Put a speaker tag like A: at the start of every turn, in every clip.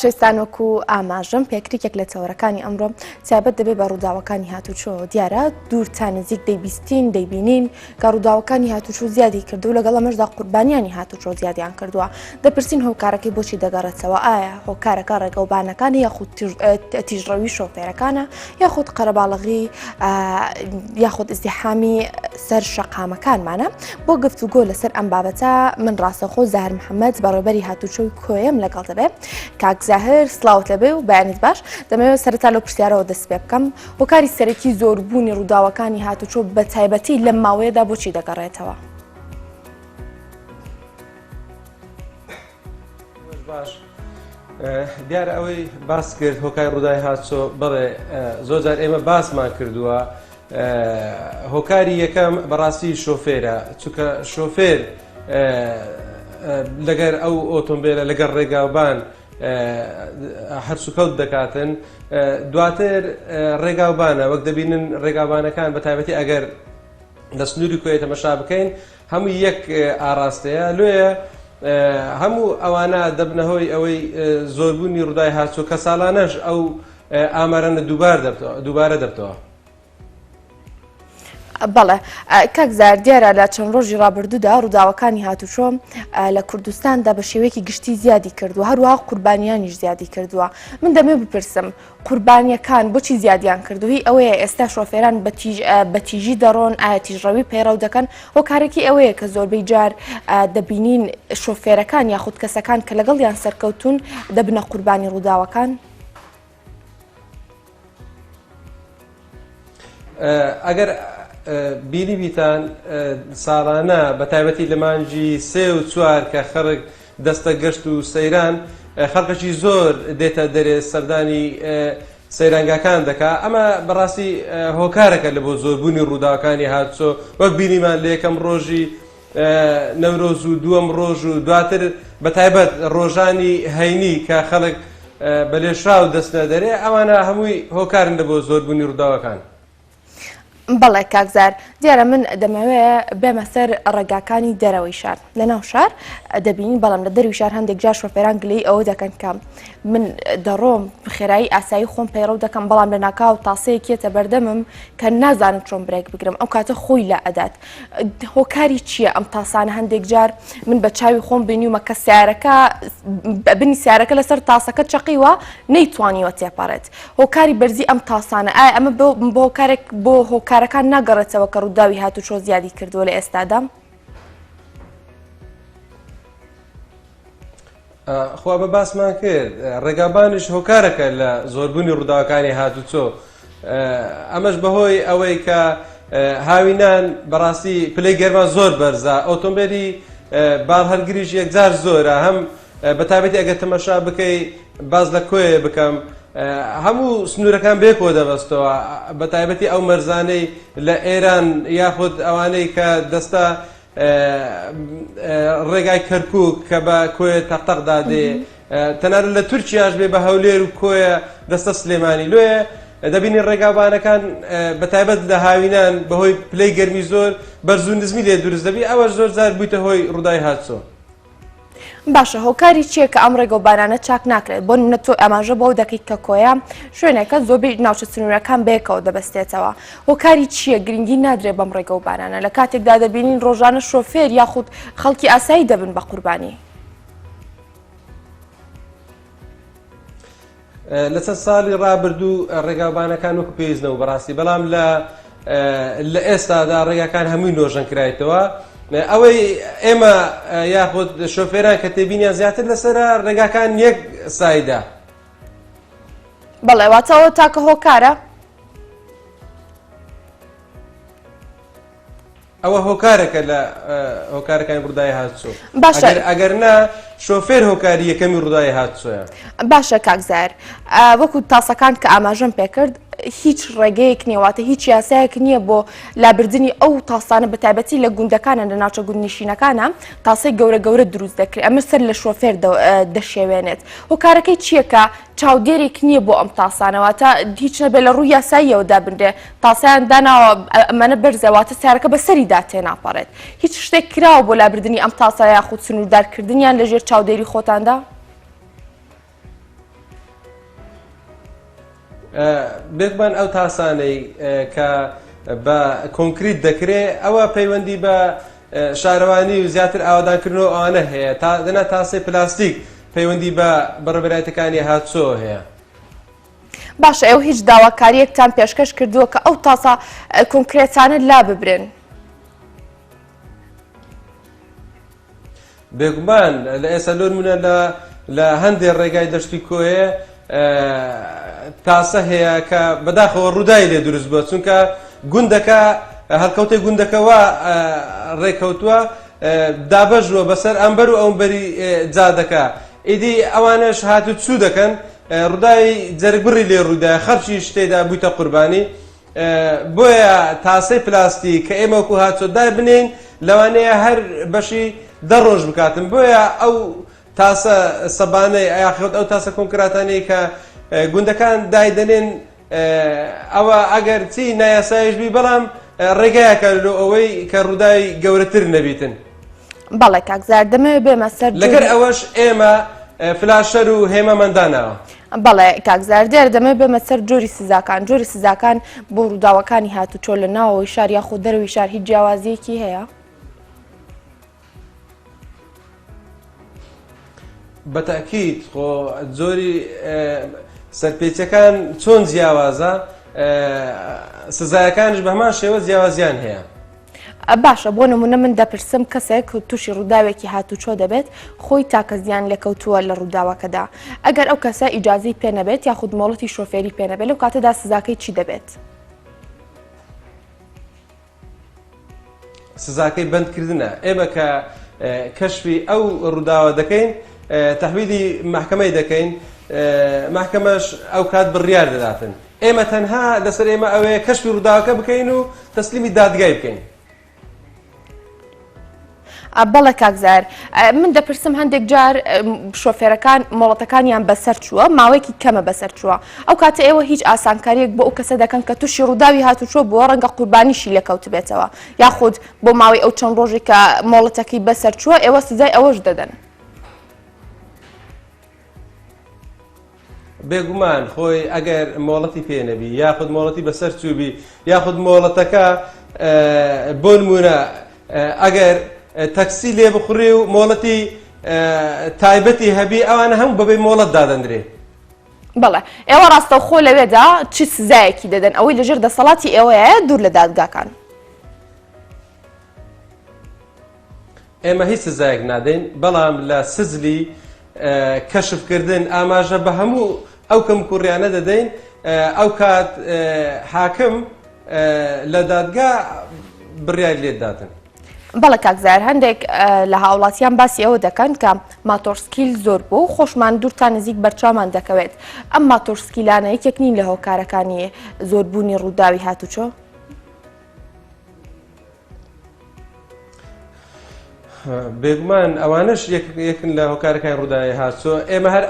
A: شەستان وەکو ئاماژەم پێکریکێک لە چاوەڕەکانی ئەمڕۆ تایبەت دەبێت بە ڕووداوەکانی هاتوچۆ دیارە دوورتان نزیک دەیبیستین دەیبینین کە ڕووداوەکانی هاتوچۆ زیادی کردو لەگەڵ ئەمەشدا قوربانیانی هاتوچۆ زیادیان کردووە دەپرسین هۆکارەکەی بۆچی دەگەڕێتەوە ئایا هۆکارەکە ڕێگەوبانەکانی یاخود تیژڕەوی شۆفێرەکانە یاخود قەرەباڵغی یاخود ئیزدیحامی سەر شەقامەکانمانە بۆ گفتوگۆ لەسەر ئەم بابەتە من ڕاستەخۆ زاهر محەممەد بەڕێبەری هاتوچۆی کۆیم لەگەڵ دەبێت زاهر سلااوت لەبێ و بەیانیت باش دەمەوێت سەرەتا لەو پرسیارەوە دەست پێ بکەم هۆکاری سەرەکی زۆربوونی ڕووداوەکانی هاتوچۆ بە تایبەتی لەم ماوەیەدا بۆچی دەگەڕێتەوە؟
B: باش دیارە ئەوەی باس کرد هۆکاری ڕووداوی هاتوچۆ بڵێ زۆرجار ئێمە باسمان کردووە هۆکاری یەکەم بەڕاستی شۆفێرە چونکە شۆفێر لەگەر ئەو ئۆتۆمبیلە لەگەر ڕێگاوبان هەرسوکەوت دەکاتن دواتر ڕێگاوبانە وەک دەبینن ڕێگاوبانەکان بە تایبەتی ئەگەر لە سنووری کۆیە تەمەشا بکەین هەموو یەک ئاراستەیە لێیە هەموو ئەوانە دەبنەهۆی ئەوەی زۆربوونی ڕووداوی هاتوچۆ کە ساڵانەش ئەو ئامارانە دووبارە دەبتەوە.
A: بەڵێ کاک زار دیارە لە چەند ڕۆژی ڕابردوودا ڕووداوەکانی هاتوچۆ لە کوردستاندا بە شێوەیەکی گشتی زیادی کردووە هەروەها قوربانیانیش زیادی کردووە من دەمێ بپرسم قوربانیەکان بۆچی زیادیان کردووی ئەوەیە ئێستا شۆفێران بە تیژی دەڕۆن ئایا تیژڕەوی پەیڕەو دەکەن هۆکارێکی ئەوەیە کە زۆربەی جار دەبینین شۆفێرەکان یاخود کەسەکان کە لەگەڵیان سەرکەوتون دەبنە قوربانی ڕووداوەکان
B: ئەگەر بینی بیتان ساڵانە بە تایبەتی لە مانجی 3 و 4 کە خەڵک دەستە گەشت و سەیران خەڵکەشی زۆر دێتە دەرێ سەردانی سەیرانگاکان دەکا ئەمە بەڕاستی هۆکارەکە لە بۆ زۆربوونی ڕووداوەکانی هاتوچۆ وەک بینیمان لە یەکەم ڕۆژی نەورۆز و دووەم ڕۆژ و دواتر بە تایبەت ڕۆژانی هەینی کە خەڵک بە لێشراو دەستە دەرێ ئەوانە هەمووی هۆکارن لە بۆ زۆربوونی ڕووداوەکان.
A: بەڵێ کاکزار دیارە من دەمەوێت بێمە سەر ڕێگاکانی دەرەوەی شار لە ناو شار دەبینین بەڵام لە دەروی شار هەندێک جار شۆفێران گلەی ئەوە دەکەن کە من دەڕۆم خێرایی ئاسایی خۆم پەیڕەو دەکەم بەڵام لە ناکاو تاسەیەکێتە بەردەمم کە نازانم چۆن برێک بگرم ئەو کاتە خۆی لە ئەدات هۆکاری چییە ئەم تاسانە هەندێک جار من بە چاوی خۆم بینیومە کە سیارەکە بنی سیارەکە لەسەر تاسەکە چەقیوە نەیتوانیوە تێپەڕێت هۆکاری بەرزی ئەم تاسانە ئایا ئەمە بۆ هۆکارێک بۆ هۆکارەکان ناگەڕێتەوە کە ڕووداوی هاتوچۆ زیادی کردووە لە ئێستادا؟
B: خوا بە باسمان کرد ڕێگابانش هۆکارەکە لە زۆربوونی ڕووداوەکانی هاتوچۆ ئەمەش بەهۆی ئەوەی کە هاوینان بەڕاستی پلەی گەرما زۆر بەرزە ئۆتۆمبیلی باڵ هەرگریش یەکجار زۆرە هەم بە تایبەتی ئەگەر تەمەشا بکەی باز لە کۆیە بکەم هەموو سنوورەکان بێکۆ دەبەستەوە بە تایبەتی ئەو مەرزانەی لە ئێران یاخود ئەوانەی کە دەستە ڕێگای کەرکووک کە بە کۆیە تەقتەقدا دێ تەنانەت لە تورکیاش بێ بە هەولێر و کۆیە دەستە سلێمانی لێیە دەبینی ڕێگاوبانەکان بە تایبەت لە هاوینان بەهۆی پلەی گەرمی زۆر بەرز و نزمی لێ دروست دەبی ئەوەش زۆر جار بوویتە هۆی ڕووداوی هاتوچۆ.
A: باشە هۆکاری چییە کە ئەم ڕێگەوبانانە چاک ناکرێت بۆ نەتۆ ئەماژە بۆ دەکەیت کە کۆیە شوێنێکە زۆربەی ناوچە سنوورەکان بەیەکەوە دەبەستێتەوە هۆکاری چییە گرنگی نادرێت بەم ڕێگەوبانانە لە کاتێکدا دەبینین ڕۆژانە شۆفێر یاخود خەڵکی ئاسایی دەبن بە قوربانی
B: لە چەند ساڵی ڕابردوو ڕێگاوبانەکان وەکو پێویستنەوە بەڕاستی بەڵام لە ئێستادا ڕێگاکان هەمووی نۆژەن کرایتەوە ئەوەی ئێمە یاخود شۆفێران کە تێبینیان زیاتر لەسەرە ڕێگاکان یەک سایدا.
A: بەڵێ واتەوە تاکە هۆکارە؟
B: ئەوە هۆکارێکە لە هۆکارەکانی ڕووداوی هاتوچۆ ئەگەر نا شۆفێر هۆکاری یەکەمی ڕووداوی هاتوچۆیە.
A: باشە کاکزار وەکو تاسەکان کە ئاماژەم پێکرد هیچ ڕێگەیەک نییەواتە هیچ یاسایەک نییە بۆ لابردنی ئەو تاسانە بە تایبەتی لە گوندەکانە لە ناوچە گوندنشینەکانە تاسەی گەورە دروست دەکرێت ئەمە سەر لە شۆفێر دەشێوێنێت هۆکارەکەی چییە کە چاودێرێک نییە بۆ ئەم تاسانەواتە هیچ نەبێت لە ڕووی یاساییەوە دابنرێ تاسایان داناوە ئەمانە بەرزەواتە سیارەکە بەسەریدا تێناپەڕێت هیچ شتێک کراوە بۆ لابردنی ئەم تاسە یاخود سنووردارکردنیان لەژێر چاودێری خۆتاندا؟
B: بێکمان ئەو تاسانەی کە بە کۆنکریت دەکرێت ئەوە پەیوەندی بە شارەوانی و زیاتر ئاوادانکردنەوە ئەوانە هەیە دەنا تاسەی پلاستیک پەیوەندی بە بەڕێوەبەرایەتەکانی هاتوچۆ هەیە.
A: باشە ئێوە هیچ داواکاریەکتان پێشکەش کردووە کە ئەو تاسە کۆنکرێتانە لا ببرن؟
B: بێگومان لە ئێستا لۆرمونە لە هەندێک ڕێگای دەشتی کۆیە تاسە هەیە کە بەداخەوە ڕووداوی لێ دروست بووە چونکە گوندەکە هەڵکەوتەی گوندەکەەوە ڕێکەوتووە دابەژووە بەسەر ئەمبەر و ئەومبەری جادەکە ئیدی ئەوانش هاتوچوو دەکەن ڕووداوی جەرگبڕی لێ ڕوودا خەرچی شتێدا بوویتە قوربانی بۆیە تاسەی پلاستیک کە ئێمە وەکو هاتوچۆ دای بنین لەوانەیە هەر بەشی 10 ڕۆژ بکاتن بۆیە ئەو تاسە سەبانەی یاخود ئەو تاسە کۆنکراتانەی کە گوندەکان دایدەنێن ئەوە ئەگەر چی نایاسایشبی بەڵام ڕێگایەکە لۆ ئەوەی کە ڕووداوی گەورەتر نەبیتن.
A: بەڵێ کاکزار دەمەوێت بێمە سەر
B: لەگەر ئەوەش ئێمە فلاشەر و هێمەمەنداناوە.
A: بەڵێ کاکزار دیار دەمەوێت بێمە سەر جۆری سزاکان. جۆری سزاکان بۆ ڕووداوەکانی هاتوچۆ لە ناوەوەی شار یاخود دەرەوەی شار هیچ جیاوازیەکی هەیە؟
B: بەتاکید خۆ جۆری سەرپێچەکان چۆن جیاوازە سزایەکانش بە هەمان شێوە جیاوازیان هەیە.
A: باشە بۆ نمونە من دەپرسم کەسێک تووشی ڕووداوێکی هاتوچۆ دەبێت خۆی تاکە زیان لێکەوتووە لە ڕووداوەکەدا ئەگەر ئەو کەسە ئیجازەی پێ نەبێت یاخود مۆڵەتی شۆفێری پێ نەبێت لەو کاتەدا سزاکەی چی دەبێت؟
B: سزاکەی بەندکردنە ئێمە کە کەشفی ئەو ڕووداوە دەکەین تەحویلی محکەمەی دەکەین محکەمەش ئەو کات بڕیار دەداتن ئێمە تەنها لەسەر ئێمە ئەوەیە کەشفی ڕووداوەکە بکەین و تەسلیمی دادگای بکەین.
A: بەڵێ کاکزار من دەپرسم هەندێک جار شۆفێرەکان مۆڵەتەکانیان بەسەر چووە ماوەیەکی کەمە بەسەر چووە ئەو کاتە ئێوە هیچ ئاسانکاریەک بۆ ئەو کەسە دەکەن کە تووشی ڕووداوی هاتوچۆ بووە ڕەنگە قوربانیشی لێکەوت بێتەوە یاخود بۆ ماوەی ئەو چەند ڕۆژێک کە مۆڵەتەکەی بەسەر چووە ئێوە سزای ئەوەش دەدەن.
B: بێگومان خۆی ئەگەر مۆڵەتی پێنەبی یاخود مۆڵەتی بەسەر چووبی یاخود مۆڵەتەکە بۆ نمونە ئەگەر تەکسی لێ بخوڕی و مۆڵەتی تایبەتی هەبی ئەوانە هەموو بەبێ مۆڵەت دادەندرێ.
A: بەڵێ ئێوە ڕاستەوخۆ لەوێدا چی سزایەکی دەدەن ئەوەی لەژێر دەسەڵاتی ئێوەیە دوور لە دادگاکان؟
B: ئێمە هیچ سزایەک نادەین بەڵام لە سزلی کەشفکردن ئاماژە بە هەموو ئەو کەم کوڕیانە دەدەین ئەو کات حاکم لە دادگا بڕیار لێ دادن.
A: بەڵێ کاکزار هەندێک لە هاوڵاتیان باسی ئەوە دەکەن کە ماتۆرسکیل زۆر بوو خۆشمان دوورتان نزیک بەرچاومان دەکەوێت ئەم ماتۆرسکیلانە یەکێک نین لە هۆکارەکانی زۆربوونی ڕووداوی هاتوچۆ؟
B: بێگومان ئەوانش یەکن لە هۆکارەکانی ڕووداوی هاتوچۆ ئێمە هەر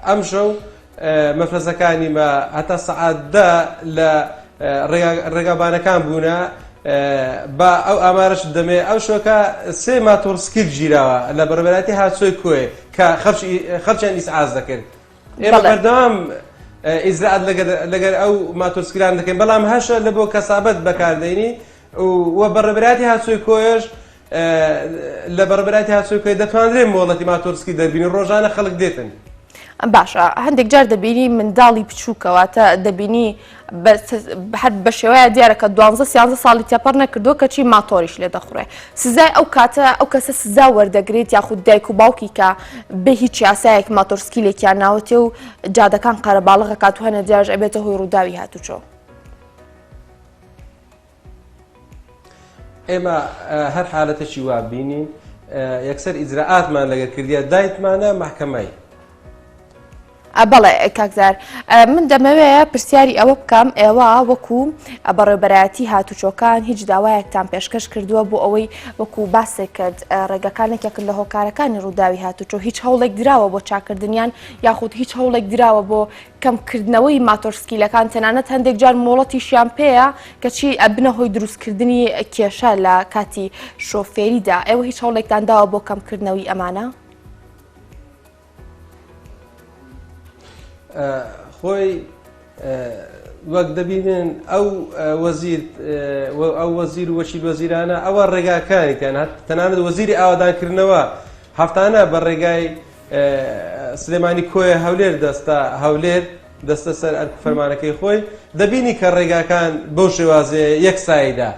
B: ئەم شەو مەفرەزەکانی مە هەتا سەعاتدا لە ڕێگابانەکان بوونە با ئەو ئامارەش دەمێ ئەو شۆکە 3 ماتۆرسکیل گیراوە لە بەڕێوەبەرایەتی هاتوچۆی کۆی کە خەڵکیان ئیسعاز دەکرد. ئێمە بەردەوام ئیجرات لەگەر ئەو ماتۆرسکیلان دەکەین بەڵام هەشە لە بۆ کەسابەت بەکاردێنی و بەڕێوەبەرایەتی هاتوچۆی کۆیش لە بەڕێوەبەرایەتی هاتوچۆی کۆی دەتوانرێت مۆڵەتی ماتۆرسکی دەربینی ڕۆژانە خەڵک دێتن.
A: باشە هەندێک جار دەبینی منداڵی بچووکەواتە دەبینی هەر بە شێوەیە دیارەکە 12-13 ساڵی تێپەڕ نەکردووە کەچی ماتۆریش لێ دەخوڕێ سزای ئەو کاتە ئەو کەسە سزا وەردەگرێت یاخود دایک و باوکی کە بە هیچ یاسایەک ماتۆرسکیلێکیان ناوەتێ و جادەکان قەرەباڵغە کات و هەنە جارش ئەبێتە هۆی ڕووداوی هاتوچۆ.
B: ئێمە هەر حالەتێکی وا بینین یەکسەر ئیجراعاتمان لەگەر کردیە دایتمانە محکەمەی.
A: بەڵێ کاکزار من دەمەوێت پرسیاری ئەوە بکەم ئێوە وەکو بەڕێوەبەرایەتی هاتوچۆکان هیچ داوایەکتان پێشکەش کردووە بۆ ئەوەی وەکو باسێک کرد ڕێگەکانێکێکن لە هۆکارەکانی ڕووداوی هاتوچۆ هیچ هەوڵێک دراوە بۆ چاکردنیان یاخود هیچ هەوڵێک دراوە بۆ کەمکردنەوەی ماتۆرسکیلەکان تەنانەت هەندێک جار مۆڵەتیشیان پێەیە کەچی ئەبنە هۆی دروستکردنی کێشە لە کاتی شۆفێریدا ئێوە هیچ هەوڵێکتان داوە بۆ کەمکردنەوەی ئەمانە؟
B: خۆی وەک دەبینن ئەو وەزیر و وەکیل وەزیرانە ئەوە ڕێگاکانیان تەنانەت وەزیری ئاوادانکردنەوە هەفتانە بە ڕێگای سلێمانی کۆیە هەولێر دەستە سەر فەرمانەکەی خۆی دەبینی کە ڕێگاکان بەو شێوازەیە یەک سایدا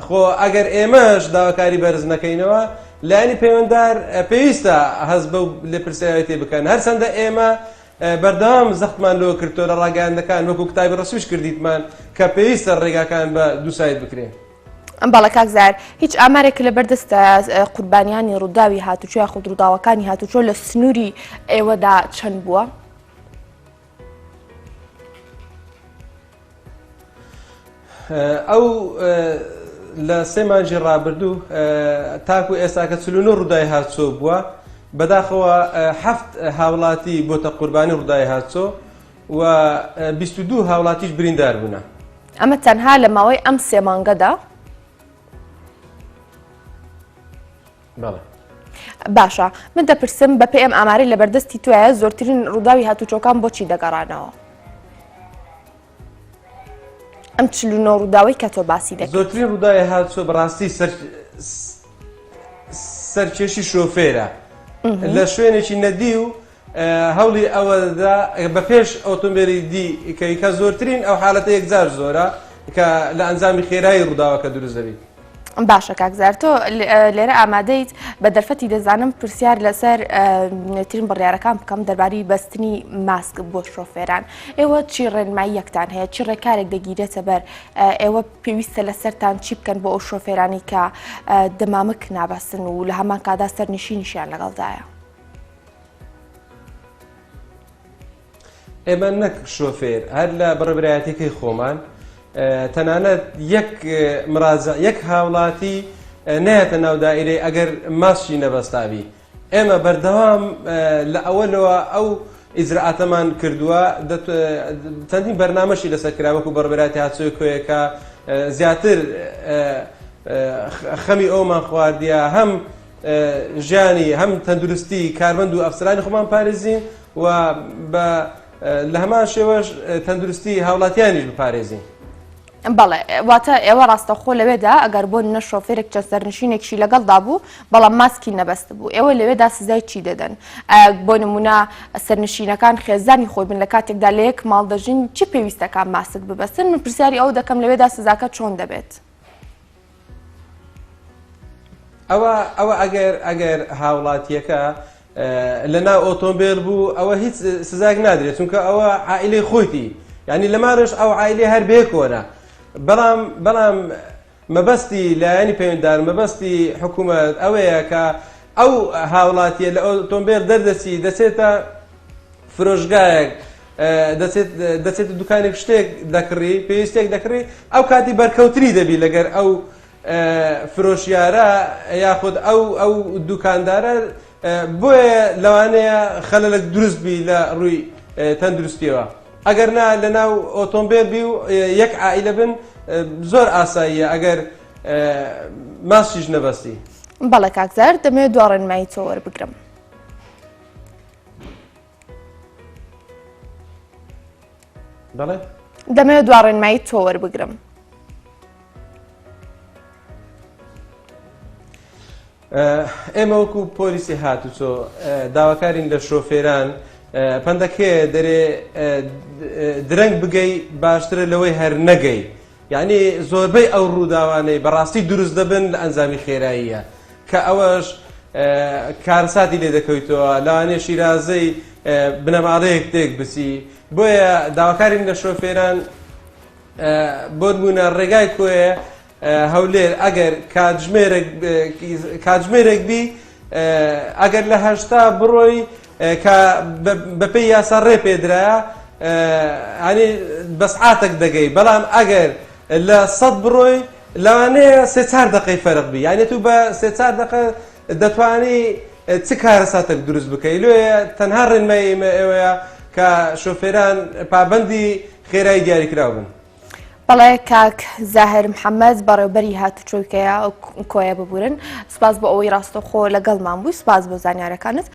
B: خۆ ئەگەر ئێمەش داواکاری بەرز نەکەینەوە لایەنی پەیوەنددار پێویستە هەست بەو لێپرسیاوی بکەن هەرچەندە ئێمە بەردەوام زەختمان لۆ کردۆ لە ڕاگەیاندەکان وەکو کتابی ڕەسووش کردیتمان کە پێویستە ڕێگاکان بە دوو سایت بکرێن.
A: بەڵێ کاکزار هیچ ئامارێک لە بەردەستە قوربانیانی ڕووداوی هاتوچۆ یاخود ڕووداوەکانی هاتوچۆ لە سنووری ئێوەدا چەند بووە؟
B: ئەو لە سێ مانجی ڕابردوو تاکو ئێستا کە 49 ڕووداوی هاتوچۆ بووە بەداخەوە 7 هاوڵاتی بۆتە قوربانی ڕووداوی هاتوچۆ و 22 هاوڵاتیش بریندار بوونە.
A: ئەمە تەنها لە ماوەی ئەم سێ مانگەدا؟
B: بەڵێ.
A: باشە من دەپرسم بە پێ ئەم ئامارەی لە بەردەستی توایە زۆرترین ڕووداوی هاتوچۆکان بۆچی دەگەڕانەوە؟ ئەم 49 ڕووداوی کە تۆ باسی دەکەیت.
B: زۆرترین ڕووداوی هاتوچۆ بەڕاستی سەرکێشی شۆفێرە لە شوێنێکی نەدی و هەوڵی ئەوەدا بە پێش ئۆتۆمبیلی دی کە زۆرترین ئەو حالەتە یەکجار زۆرە کە لە ئەنجامی خێرایی ڕووداوەکە دروست دەبێت.
A: باشە کاکزار تۆ لێرە ئامادەیت بە دەرفەتی دەزانم پرسیار لەسەر نوێترین بڕیارەکان بکەم دەربارەی بەستنی ماسک بۆ شۆفێران ئێوە چی ڕێنمایی یەکتان هەیە چی ڕێکارێک دەگیرێتە بەر ئێوە پێویستە لەسەرتان چی بکەن بۆ ئەو شۆفێرانی کە دەمامک نابەستن و لە هەمان کادا سەرنشینیشیان لەگەڵدایە؟
B: ئێمە نەک شۆفێر هەر لە بەڕێبەرایەتەکەی خۆمان تەنانەت یەک هاوڵاتی نایەتە ناو دائیرەی ئەگەر ماسکی نەبەستاوی ئێمە بەردەوام لە ئەوەلەوە ئەو ئیجرعاتەمان کردووە چەندین بەرنامەشی لەسەر کرا وەکو بەڕێبەرایەتی هاتوچۆی کۆیەکە زیاتر خەمی ئەومان خواردیە هەم ژیانی هەم تەندروستی کارمەند و ئەفسرانی خۆمان پارێزین و لە هەمان شێوەش تەندروستی هاوڵاتیانیش بپارێزین.
A: بەڵێ واتە ئێوە ڕاستەخۆ لەوێدا ئەگەر بۆ نە شۆفێرێک چە سەرنشینێکشی لەگەڵدا بوو بەڵام ماسکی نەبەست بوو ئێوە لەوێدا سزای چی دەدەن؟ بۆ نمونە سەرنشینەکان خێزانی خۆی بن لە کاتێکدا لە یەک ماڵ دەژین چی پێویستەکان ماسک ببەستن؟ من پرسیاری ئەو دەکەم لەوێدا سزاکە چۆن دەبێت؟
B: ئەوە ئەگەر هاوڵاتیەکە لەناو ئۆتۆمبیل بوو ئەوە هیچ سزاک نادرێت چونکە ئەوە عائیلەی خۆیتی یعنی لەمارش ئەو عائیلەی هەر بێکۆنە بەڵام مەبەستی لایەنی پەیوەنددار مەبەستی حکوومەت ئەوەیە کە ئەو هاوڵاتیە لە ئۆتۆمبیل دەردەچی دەچێتە فرۆشگایەک دەچێت دوکانێک شتێک دەکڕی پێویستێک دەکڕی ئەو کاتی بەرکەوتنی دەبی لەگەر ئەو فرۆشیارە یاخود ئەو دوکاندارە بۆیە لەوانەیە خەلەلێک دروست بی لە ڕووی تەندروستیەوە ئەگەر نا لە ناو ئۆتۆمبیل بی و یەک عائیلە بن زۆر ئاساییە ئەگەر ماسکیش نەبەستی.
A: بەڵێ کاکزار دەمەوێت دوا ڕێنمایی تۆ وەربگرم.
B: بەڵێ
A: دەمەوێت دوا ڕێنمایی تۆ وەربگرم.
B: ئێمە وەکو پۆلیسی هاتوچۆ داواکارین لە شۆفێران پندەکێ دەرێ درەنگ بگەی باشترە لەوەی هەر نەگەی یعنی زۆربەی ئەو ڕووداوانەی بەڕاستی دروست دەبن لە ئەنجامی خێراییە کە ئەوەش کارساتی لێ دەکەویتەوە لەوانەیە شیرازەی بنەماڵەیەک تێک بسی بۆیە داواکارین لە شۆفێران بۆ نمونە ڕێگای کۆیە هەولێر ئەگەر کاتژمێرێک بی ئەگەر لە 80 بڕۆی کە بەپێی یاسا ڕێ پێدرایە ئەنی بەسعاتێک دەگەی بەڵام ئەگەر لە 100 بڕۆی لەوانەیە 3-4 دقەی فەرق بی یعنی تو بە 3-4 دقە دەتوانی چ کارەساتێک دروست بکەی لێە تەنها ڕێنمایی ئێوەیە کە شۆفێران پابەندی خێرایی دیاریکراو بن.
A: بەڵێ کاک زاهر محەممەد بەڕێوبەری هاتوچۆکەیە کۆیە ببورن سپاس بۆ ئەوەی ڕاستەخۆ لەگەڵمان بووی سپاس بۆ زانیارەکانت.